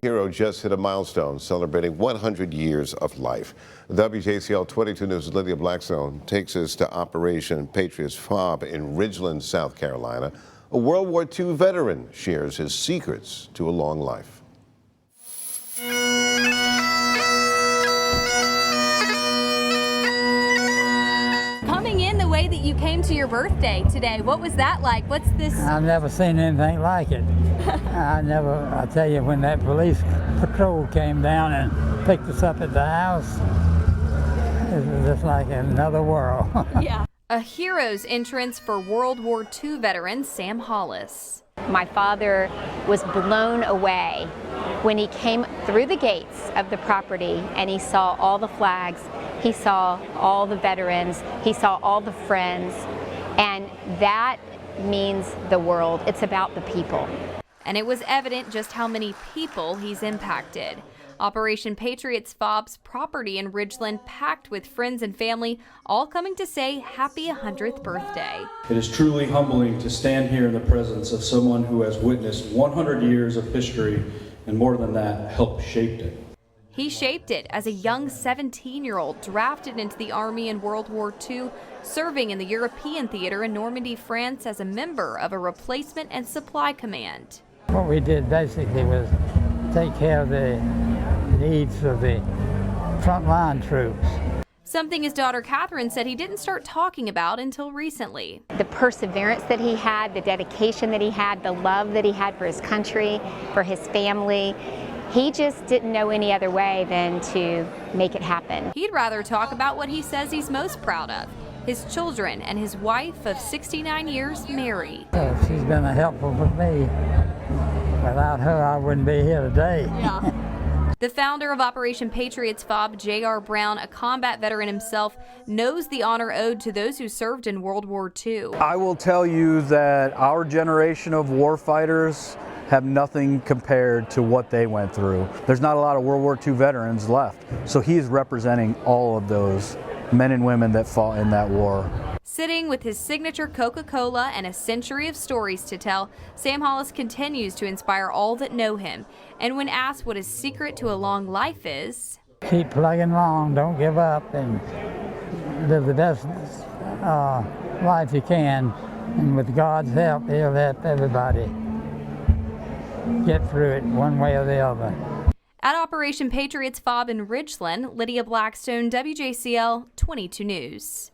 Hero just hit a milestone, celebrating 100 years of life. WJCL 22 News' Lydia Blackstone takes us to Operation Patriot's Fob in Ridgeland, South Carolina. A World War II veteran shares his secrets to a long life. Coming in the way that you came to your birthday today, what was that like? What's this? I've never seen anything like it. I tell you, when that police patrol came down and picked us up at the house, it was just like another world. Yeah. A hero's entrance for World War II veteran Sam Hollis. My father was blown away when he came through the gates of the property and he saw all the flags, he saw all the veterans, he saw all the friends, and that means the world. It's about the people. And it was evident just how many people he's impacted. Operation Patriot's Fob's property in Ridgeland packed with friends and family, all coming to say happy 100th birthday. It is truly humbling to stand here in the presence of someone who has witnessed 100 years of history and, more than that, helped shape it. He shaped it as a young 17-year-old drafted into the Army in World War II, serving in the European theater in Normandy, France as a member of a replacement and supply command. What we did basically was take care of the needs of the frontline troops. Something his daughter Catherine said he didn't start talking about until recently. The perseverance that he had, the dedication that he had, the love that he had for his country, for his family, he just didn't know any other way than to make it happen. He'd rather talk about what he says he's most proud of, his children and his wife of 69 years, Mary. She's been helpful with me. Without her, I wouldn't be here today. Yeah. The founder of Operation Patriot's Fob, J.R. Brown, a combat veteran himself, knows the honor owed to those who served in World War II. I will tell you that our generation of warfighters have nothing compared to what they went through. There's not a lot of World War II veterans left, so he is representing all of those men and women that fought in that war. Sitting with his signature Coca-Cola and a century of stories to tell, Sam Hollis continues to inspire all that know him. And when asked what his secret to a long life is, keep plugging along, don't give up, and live the best life you can. And with God's help, He'll help everybody get through it one way or the other. At Operation Patriot's Fob in Ridgeland, Lydia Blackstone, WJCL 22 News.